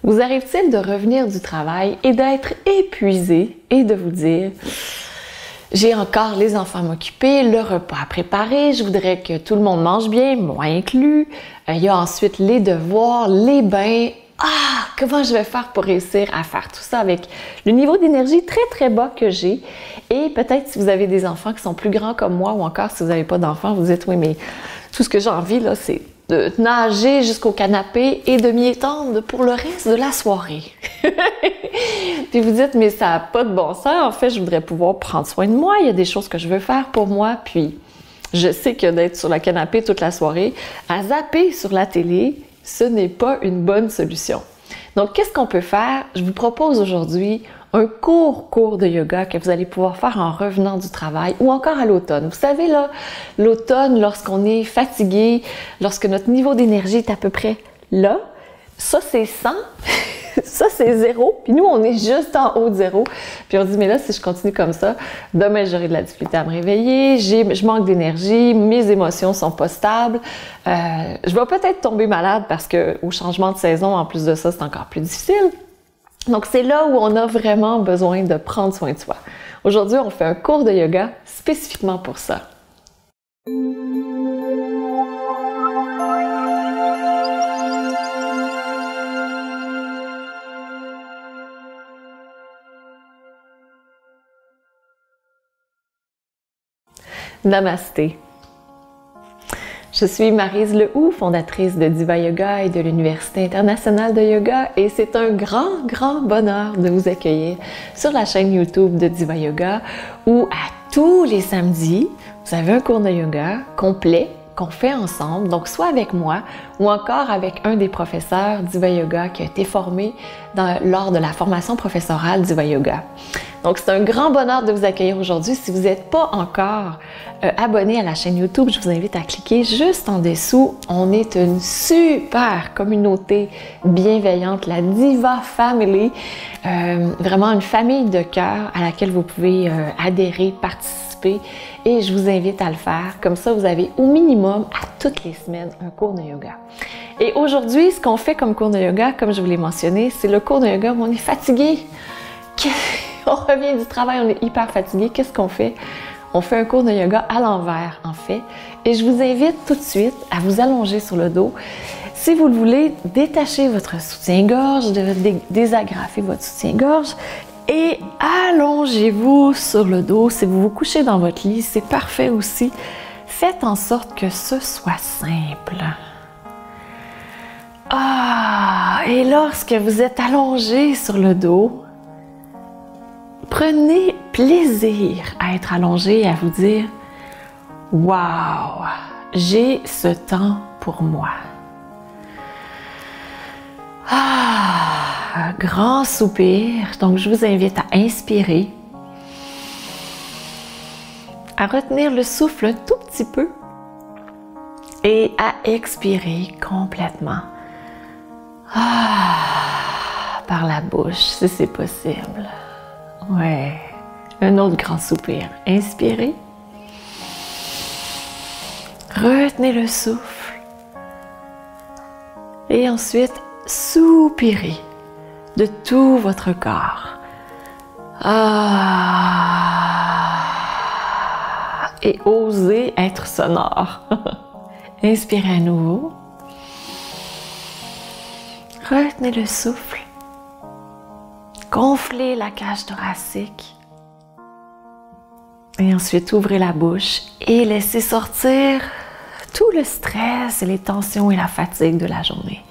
Vous arrive-t-il de revenir du travail et d'être épuisé et de vous dire « J'ai encore les enfants à m'occuper, le repas à préparer, je voudrais que tout le monde mange bien, moi inclus. Il y a ensuite les devoirs, les bains. Ah, comment je vais faire pour réussir à faire tout ça avec le niveau d'énergie très très bas que j'ai? » Et peut-être si vous avez des enfants qui sont plus grands comme moi ou encore si vous n'avez pas d'enfants, vous dites « Oui, mais tout ce que j'ai envie là, c'est de nager jusqu'au canapé et de m'y étendre pour le reste de la soirée. » Puis vous dites, mais ça n'a pas de bon sens. En fait, je voudrais pouvoir prendre soin de moi. Il y a des choses que je veux faire pour moi. Puis je sais que d'être sur le canapé toute la soirée, à zapper sur la télé, ce n'est pas une bonne solution. Donc, qu'est-ce qu'on peut faire? Je vous propose aujourd'hui un cours de yoga que vous allez pouvoir faire en revenant du travail ou encore à l'automne. Vous savez, là, l'automne, lorsqu'on est fatigué, lorsque notre niveau d'énergie est à peu près là, ça c'est 100, ça c'est 0, puis nous on est juste en haut de 0. Puis on dit, mais là, si je continue comme ça, demain j'aurai de la difficulté à me réveiller, je manque d'énergie, mes émotions sont pas stables, je vais peut-être tomber malade parce qu'au changement de saison, en plus de ça, c'est encore plus difficile. Donc, c'est là où on a vraiment besoin de prendre soin de soi. Aujourd'hui, on fait un cours de yoga spécifiquement pour ça. Namasté. Je suis Maryse Lehoux, fondatrice de Diva Yoga et de l'Université internationale de yoga, et c'est un grand bonheur de vous accueillir sur la chaîne YouTube de Diva Yoga où à tous les samedis, vous avez un cours de yoga complet qu'on fait ensemble, donc soit avec moi ou encore avec un des professeurs Diva Yoga qui a été formé lors de la formation professorale Diva Yoga. Donc, c'est un grand bonheur de vous accueillir aujourd'hui. Si vous n'êtes pas encore abonné à la chaîne YouTube, je vous invite à cliquer juste en dessous. On est une super communauté bienveillante, la Diva Family. Vraiment une famille de cœur à laquelle vous pouvez adhérer, participer. Et je vous invite à le faire. Comme ça, vous avez au minimum à toutes les semaines un cours de yoga. Et aujourd'hui, ce qu'on fait comme cours de yoga, comme je vous l'ai mentionné, c'est le cours de yoga où on est fatigué. On revient du travail, on est hyper fatigué. Qu'est-ce qu'on fait? On fait un cours de yoga à l'envers, en fait. Et je vous invite tout de suite à vous allonger sur le dos. Si vous le voulez, détachez votre soutien-gorge, désagrafez votre soutien-gorge et allongez-vous sur le dos. Si vous vous couchez dans votre lit, c'est parfait aussi. Faites en sorte que ce soit simple. Et lorsque vous êtes allongé sur le dos, prenez plaisir à être allongé et à vous dire « Wow, j'ai ce temps pour moi. » Grand soupir. Donc, je vous invite à inspirer, à retenir le souffle un tout petit peu et à expirer complètement. Par la bouche, si c'est possible. Ouais. Un autre grand soupir. Inspirez. Retenez le souffle. Et ensuite, soupirez de tout votre corps. Et osez être sonore. Inspirez à nouveau. Retenez le souffle. Gonflez la cage thoracique. Et ensuite, ouvrez la bouche et laissez sortir tout le stress et les tensions et la fatigue de la journée.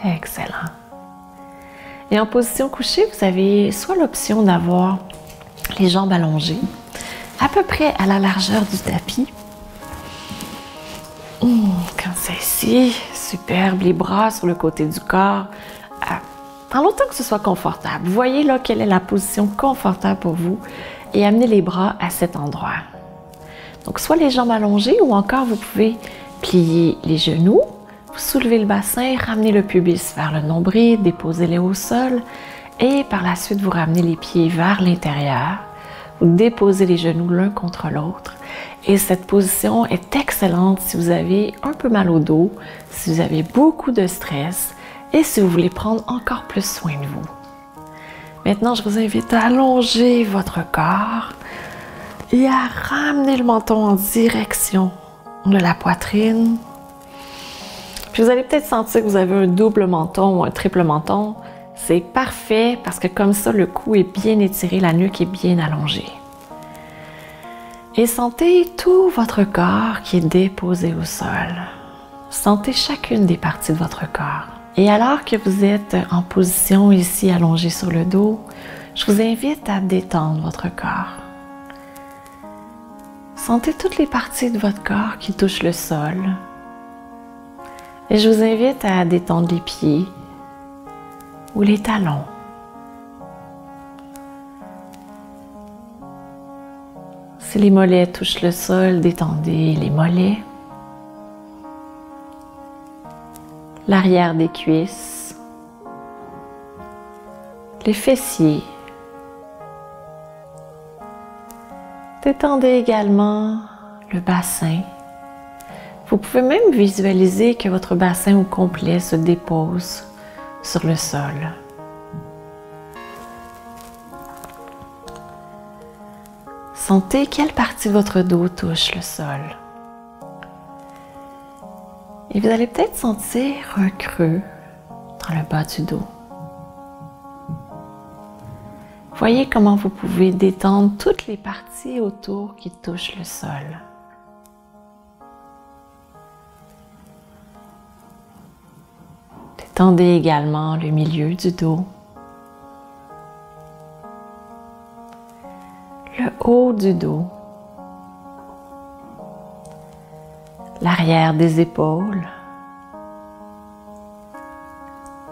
Excellent. Et en position couchée, vous avez soit l'option d'avoir les jambes allongées, à peu près à la largeur du tapis. Comme ça ici, superbe, les bras sur le côté du corps. En autant que ce soit confortable. Voyez là quelle est la position confortable pour vous et amenez les bras à cet endroit. Donc, soit les jambes allongées ou encore vous pouvez plier les genoux, vous soulevez le bassin, ramenez le pubis vers le nombril, déposez-les au sol et par la suite, vous ramenez les pieds vers l'intérieur. Vous déposez les genoux l'un contre l'autre Et cette position est excellente si vous avez un peu mal au dos, si vous avez beaucoup de stress et si vous voulez prendre encore plus soin de vous. Maintenant, je vous invite à allonger votre corps et à ramener le menton en direction de la poitrine. Puis vous allez peut-être sentir que vous avez un double menton ou un triple menton. C'est parfait parce que comme ça, le cou est bien étiré, la nuque est bien allongée. Et sentez tout votre corps qui est déposé au sol. Sentez chacune des parties de votre corps. Et alors que vous êtes en position ici allongé sur le dos, je vous invite à détendre votre corps. Sentez toutes les parties de votre corps qui touchent le sol. Et je vous invite à détendre les pieds ou les talons. Si les mollets touchent le sol, détendez les mollets. L'arrière des cuisses. Les fessiers. Détendez également le bassin. Vous pouvez même visualiser que votre bassin au complet se dépose sur le sol. Sentez quelle partie de votre dos touche le sol. Et vous allez peut-être sentir un creux dans le bas du dos. Voyez comment vous pouvez détendre toutes les parties autour qui touchent le sol. Détendez également le milieu du dos. Le haut du dos, l'arrière des épaules,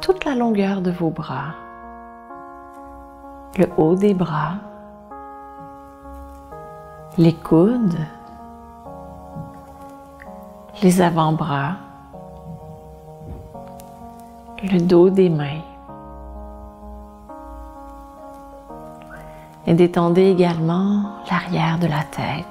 toute la longueur de vos bras, le haut des bras, les coudes, les avant-bras, le dos des mains. Et détendez également l'arrière de la tête.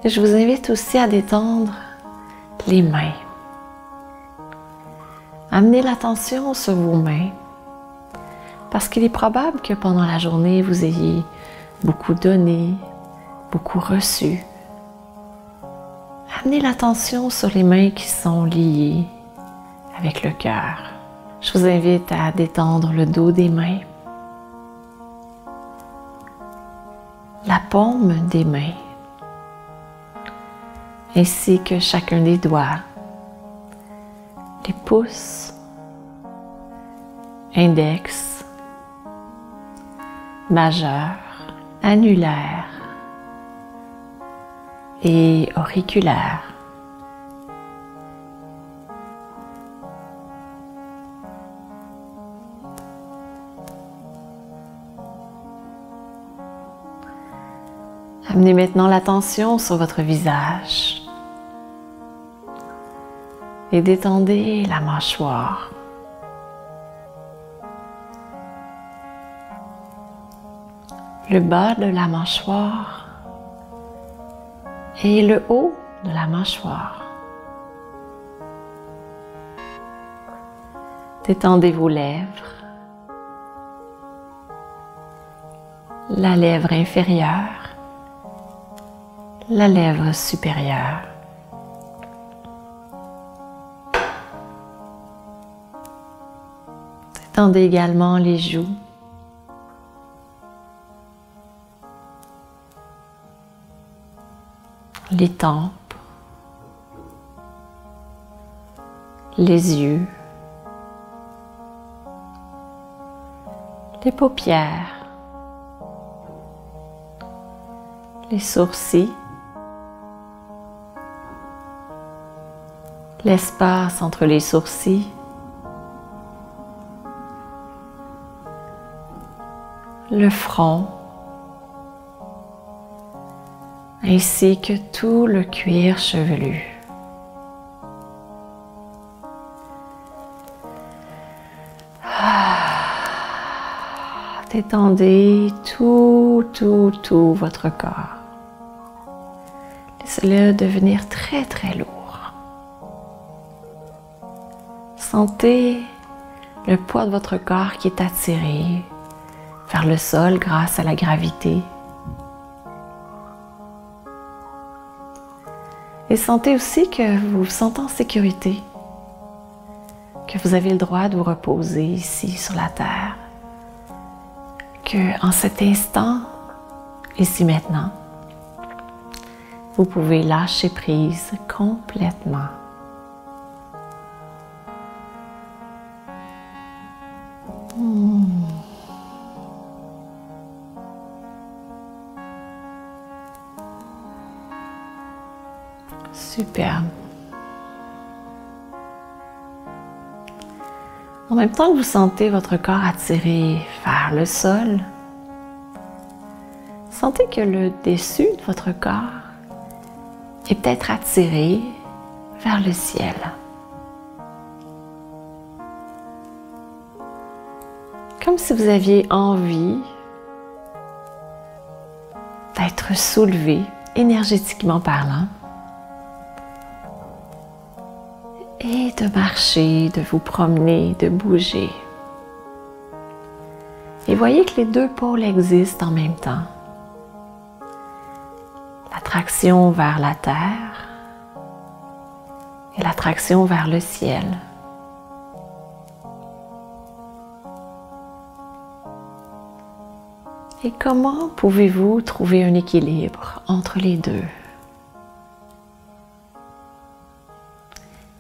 Et je vous invite aussi à détendre les mains. Amenez l'attention sur vos mains parce qu'il est probable que pendant la journée, vous ayez beaucoup donné, beaucoup reçu. Amenez l'attention sur les mains qui sont liées avec le cœur. Je vous invite à détendre le dos des mains, la paume des mains, ainsi que chacun des doigts, les pouces, index, majeur, annulaire et auriculaire. Amenez maintenant l'attention sur votre visage et détendez la mâchoire. Le bas de la mâchoire et le haut de la mâchoire. Détendez vos lèvres, la lèvre inférieure, la lèvre supérieure. Détendez également les joues, les tempes, les yeux, les paupières, les sourcils, l'espace entre les sourcils, le front, ainsi que tout le cuir chevelu. Détendez tout votre corps. Laissez-le devenir très lourd. Sentez le poids de votre corps qui est attiré vers le sol grâce à la gravité. Et sentez aussi que vous vous sentez en sécurité, que vous avez le droit de vous reposer ici sur la terre, que en cet instant, ici maintenant, vous pouvez lâcher prise complètement. Superbe. En même temps que vous sentez votre corps attiré vers le sol, sentez que le dessus de votre corps est peut-être attiré vers le ciel. Comme si vous aviez envie d'être soulevé, énergétiquement parlant, et de marcher, de vous promener, de bouger. Et voyez que les deux pôles existent en même temps. L'attraction vers la terre et l'attraction vers le ciel. Et comment pouvez-vous trouver un équilibre entre les deux?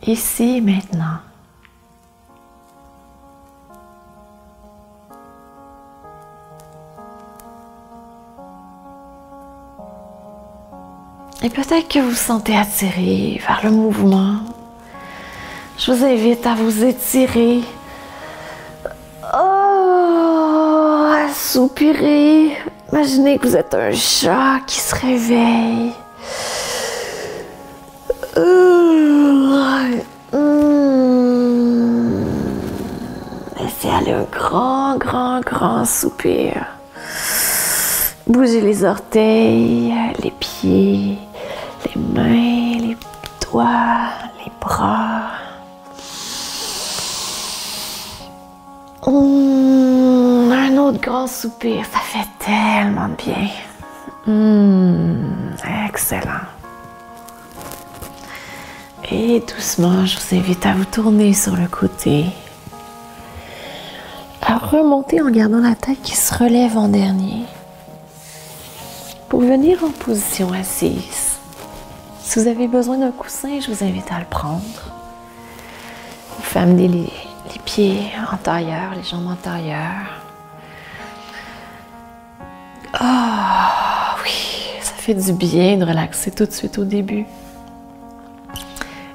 Ici et maintenant. Et peut-être que vous vous sentez attiré vers le mouvement. Je vous invite à vous étirer. Oh, à soupirer. Imaginez que vous êtes un chat qui se réveille. Laissez aller un grand soupir. Bougez les orteils, les pieds, les mains, les doigts, les bras. Un autre grand soupir, ça fait tellement de bien. Excellent. Et doucement, je vous invite à vous tourner sur le côté, à remonter en gardant la tête qui se relève en dernier, pour venir en position assise. Si vous avez besoin d'un coussin, je vous invite à le prendre. Vous faites amener les pieds en tailleur, les jambes en tailleur. Ah oui, ça fait du bien de relaxer tout de suite au début.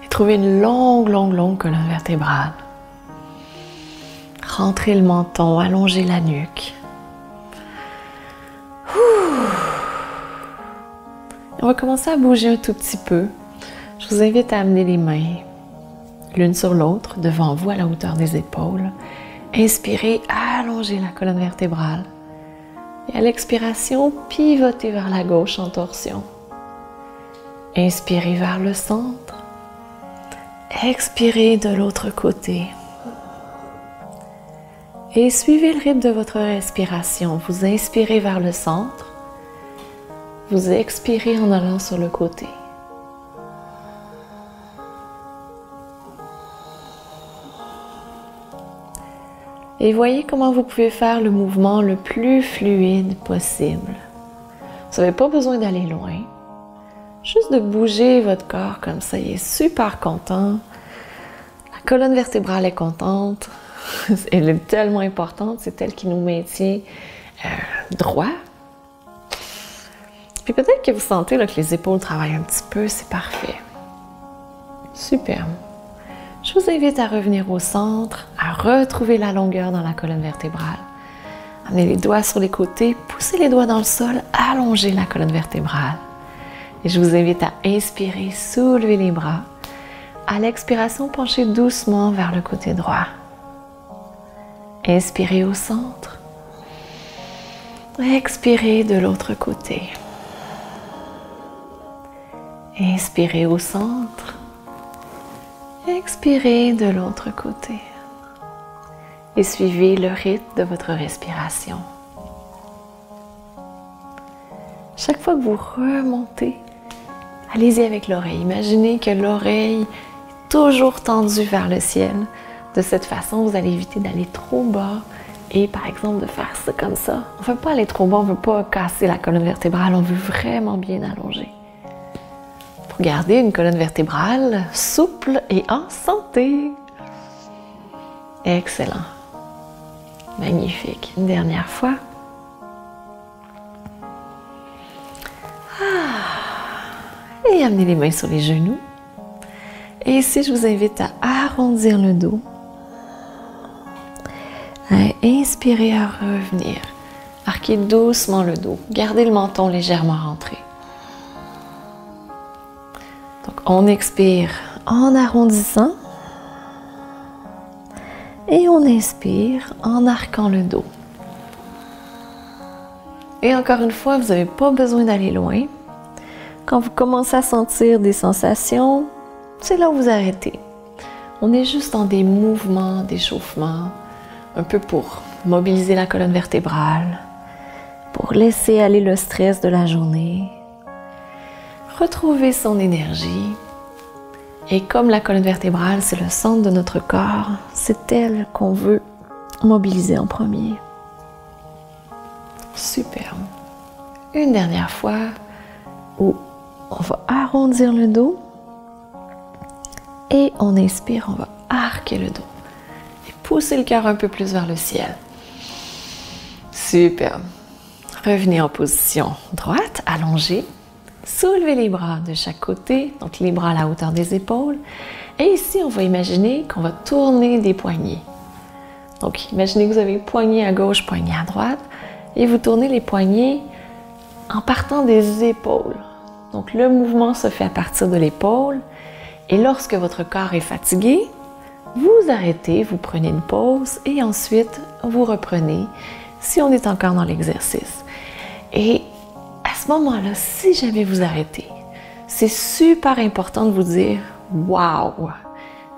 Trouvez une longue colonne vertébrale. Rentrez le menton, allongez la nuque. On va commencer à bouger un tout petit peu. Je vous invite à amener les mains l'une sur l'autre, devant vous à la hauteur des épaules. Inspirez, allongez la colonne vertébrale. Et à l'expiration, pivotez vers la gauche en torsion. Inspirez vers le centre. Expirez de l'autre côté. Et suivez le rythme de votre respiration. Vous inspirez vers le centre. Vous expirez en allant sur le côté. Et voyez comment vous pouvez faire le mouvement le plus fluide possible. Vous n'avez pas besoin d'aller loin. Juste de bouger votre corps comme ça, il est super content. La colonne vertébrale est contente. Elle est tellement importante, c'est elle qui nous maintient droit. Puis peut-être que vous sentez là, que les épaules travaillent un petit peu, c'est parfait. Superbe. Je vous invite à revenir au centre, à retrouver la longueur dans la colonne vertébrale. Amenez les doigts sur les côtés, poussez les doigts dans le sol, allongez la colonne vertébrale. Et je vous invite à inspirer, soulever les bras. À l'expiration, penchez doucement vers le côté droit. Inspirez au centre. Expirez de l'autre côté. Inspirez au centre. Expirez de l'autre côté. Et suivez le rythme de votre respiration. Chaque fois que vous remontez, allez-y avec l'oreille. Imaginez que l'oreille est toujours tendue vers le ciel. De cette façon, vous allez éviter d'aller trop bas et par exemple de faire ça comme ça. On ne veut pas aller trop bas, on ne veut pas casser la colonne vertébrale, on veut vraiment bien allonger. Pour garder une colonne vertébrale souple et en santé. Excellent. Magnifique. Une dernière fois. Et amenez les mains sur les genoux. Et ici, je vous invite à arrondir le dos. À inspirer, à revenir. Arquez doucement le dos. Gardez le menton légèrement rentré. Donc, on expire en arrondissant. Et on inspire en arquant le dos. Et encore une fois, vous n'avez pas besoin d'aller loin. Quand vous commencez à sentir des sensations, c'est là où vous arrêtez. On est juste dans des mouvements d'échauffement, un peu pour mobiliser la colonne vertébrale, pour laisser aller le stress de la journée, retrouver son énergie. Et comme la colonne vertébrale, c'est le centre de notre corps, c'est elle qu'on veut mobiliser en premier. Super. Une dernière fois où on va arrondir le dos et on inspire, on va arquer le dos et pousser le cœur un peu plus vers le ciel. Super. Revenez en position droite, allongée. Soulevez les bras de chaque côté, donc les bras à la hauteur des épaules. Et ici, on va imaginer qu'on va tourner des poignets. Donc, imaginez que vous avez poignet à gauche, poignet à droite, et vous tournez les poignets en partant des épaules. Donc, le mouvement se fait à partir de l'épaule. Et lorsque votre corps est fatigué, vous arrêtez, vous prenez une pause et ensuite, vous reprenez si on est encore dans l'exercice. Et à ce moment-là, si jamais vous arrêtez, c'est super important de vous dire « Wow!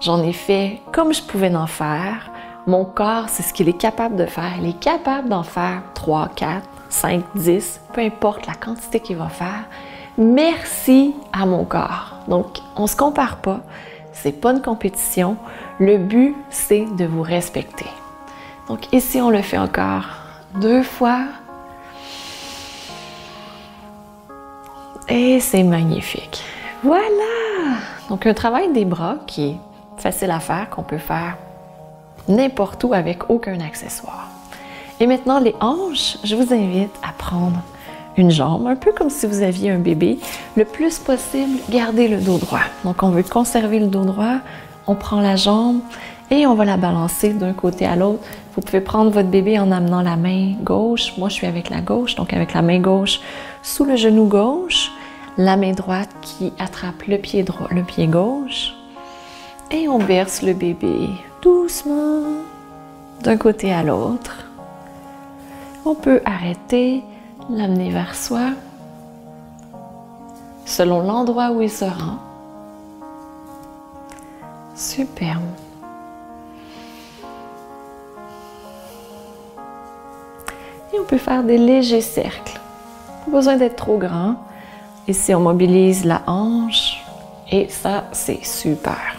J'en ai fait comme je pouvais en faire. Mon corps, c'est ce qu'il est capable de faire. Il est capable d'en faire 3, 4, 5, 10, peu importe la quantité qu'il va faire. Merci à mon corps. » Donc, on ne se compare pas. C'est pas une compétition. Le but, c'est de vous respecter. Donc, ici, on le fait encore 2 fois. Et c'est magnifique. Voilà! Donc, un travail des bras qui est facile à faire, qu'on peut faire n'importe où avec aucun accessoire. Et maintenant, les hanches, je vous invite à prendre une jambe, un peu comme si vous aviez un bébé. Le plus possible, gardez le dos droit. Donc, on veut conserver le dos droit. On prend la jambe et on va la balancer d'un côté à l'autre. Vous pouvez prendre votre bébé en amenant la main gauche. Moi, je suis avec la gauche, donc avec la main gauche sous le genou gauche, la main droite qui attrape le pied droit, le pied gauche. Et on berce le bébé doucement d'un côté à l'autre. On peut arrêter, l'amener vers soi, selon l'endroit où il se rend. Superbe. Et on peut faire des légers cercles. Pas besoin d'être trop grand. Ici, on mobilise la hanche et ça, c'est super.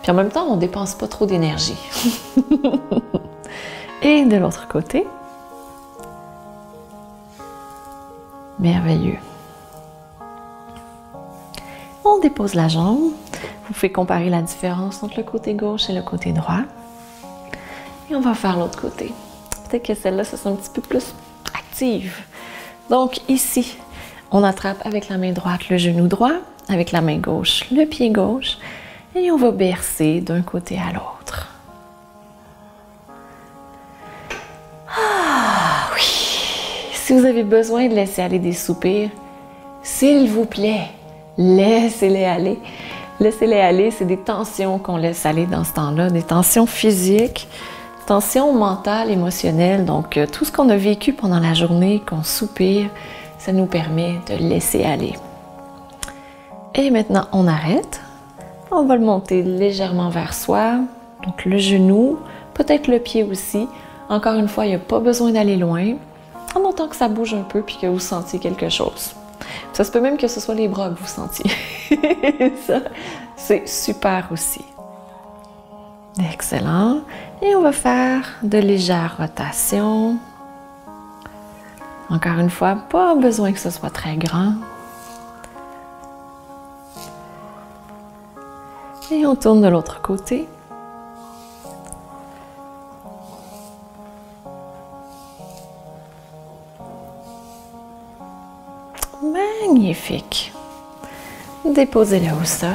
Puis en même temps, on ne dépense pas trop d'énergie. Et de l'autre côté, merveilleux. On dépose la jambe. Vous pouvez comparer la différence entre le côté gauche et le côté droit. Et on va faire l'autre côté. Peut-être que celle-là, ça sent un petit peu plus active. Donc ici, on attrape avec la main droite le genou droit, avec la main gauche le pied gauche, et on va bercer d'un côté à l'autre. Ah oui! Si vous avez besoin de laisser aller des soupirs, s'il vous plaît, laissez-les aller. Laissez-les aller, c'est des tensions qu'on laisse aller dans ce temps-là, des tensions physiques Tension mentale, émotionnelle, donc tout ce qu'on a vécu pendant la journée, qu'on soupire, ça nous permet de laisser aller. Et maintenant, on arrête. On va le monter légèrement vers soi, donc le genou, peut-être le pied aussi. Encore une fois, il n'y a pas besoin d'aller loin, en autant que ça bouge un peu puis que vous sentiez quelque chose. Ça se peut même que ce soit les bras que vous sentiez. Ça, c'est super aussi. Excellent. Et on va faire de légères rotations. Encore une fois, pas besoin que ce soit très grand. Et on tourne de l'autre côté. Magnifique. Déposez-le au sol.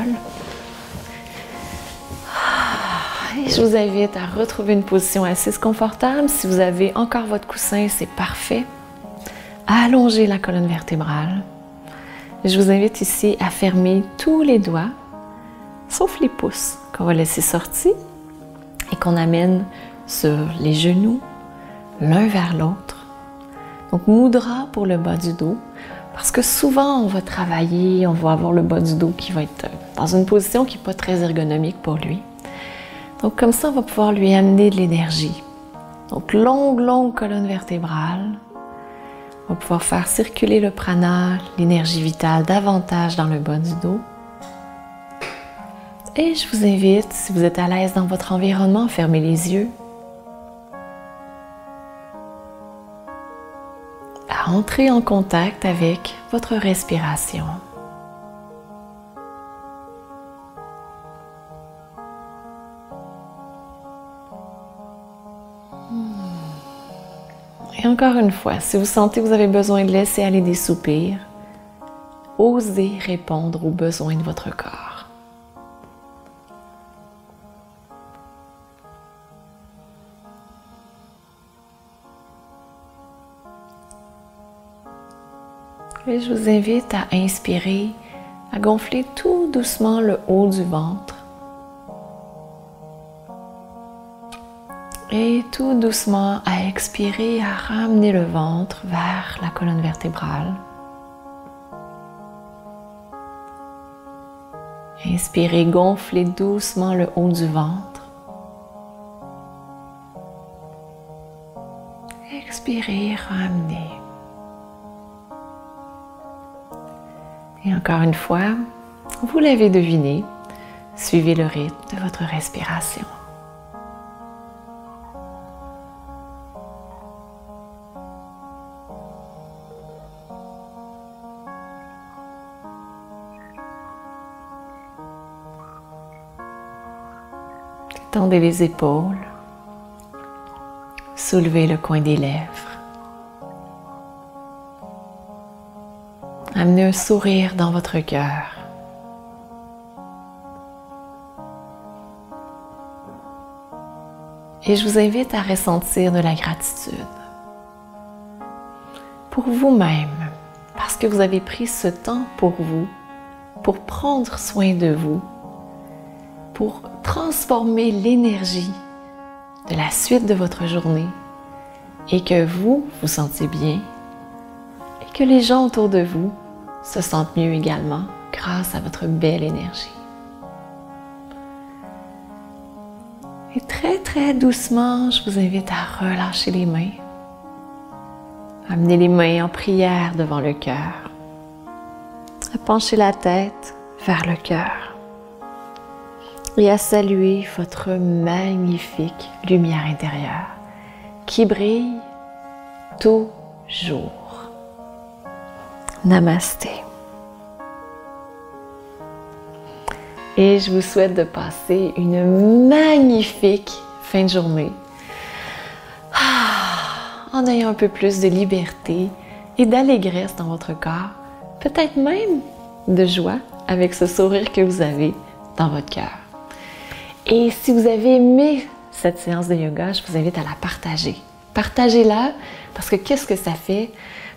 Et je vous invite à retrouver une position assise confortable. Si vous avez encore votre coussin, c'est parfait. Allongez la colonne vertébrale. Je vous invite ici à fermer tous les doigts, sauf les pouces qu'on va laisser sortis et qu'on amène sur les genoux, l'un vers l'autre. Donc, mudra pour le bas du dos. Parce que souvent, on va travailler, on va avoir le bas du dos qui va être dans une position qui n'est pas très ergonomique pour lui. Donc comme ça, on va pouvoir lui amener de l'énergie. Donc longue colonne vertébrale. On va pouvoir faire circuler le prana, l'énergie vitale davantage dans le bas du dos. Et je vous invite, si vous êtes à l'aise dans votre environnement, fermez les yeux. À entrer en contact avec votre respiration. Et encore une fois, si vous sentez que vous avez besoin de laisser aller des soupirs, osez répondre aux besoins de votre corps. Et je vous invite à inspirer, à gonfler tout doucement le haut du ventre. Et tout doucement à expirer, à ramener le ventre vers la colonne vertébrale. Inspirez, gonflez doucement le haut du ventre. Expirez, ramenez. Et encore une fois, vous l'avez deviné, suivez le rythme de votre respiration. Tendez les épaules, soulevez le coin des lèvres. Amenez un sourire dans votre cœur. Et je vous invite à ressentir de la gratitude pour vous-même, parce que vous avez pris ce temps pour vous, pour prendre soin de vous, pour transformer l'énergie de la suite de votre journée et que vous vous sentez bien et que les gens autour de vous se sentent mieux également grâce à votre belle énergie. Et très doucement, je vous invite à relâcher les mains. Amenez les mains en prière devant le cœur. À pencher la tête vers le cœur. Et à saluer votre magnifique lumière intérieure qui brille toujours. Namasté. Et je vous souhaite de passer une magnifique fin de journée en ayant un peu plus de liberté et d'allégresse dans votre corps, peut-être même de joie avec ce sourire que vous avez dans votre cœur. Et si vous avez aimé cette séance de yoga, je vous invite à la partager. Partagez-la parce que qu'est-ce que ça fait?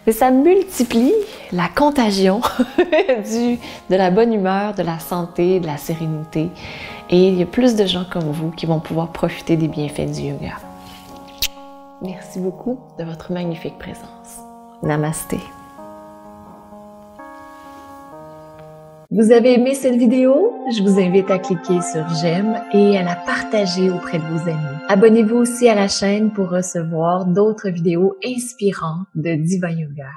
Mais ça multiplie la contagion de la bonne humeur, de la santé, de la sérénité. Et il y a plus de gens comme vous qui vont pouvoir profiter des bienfaits du yoga. Merci beaucoup de votre magnifique présence. Namasté. Vous avez aimé cette vidéo? Je vous invite à cliquer sur j'aime et à la partager auprès de vos amis. Abonnez-vous aussi à la chaîne pour recevoir d'autres vidéos inspirantes de Diva Yoga.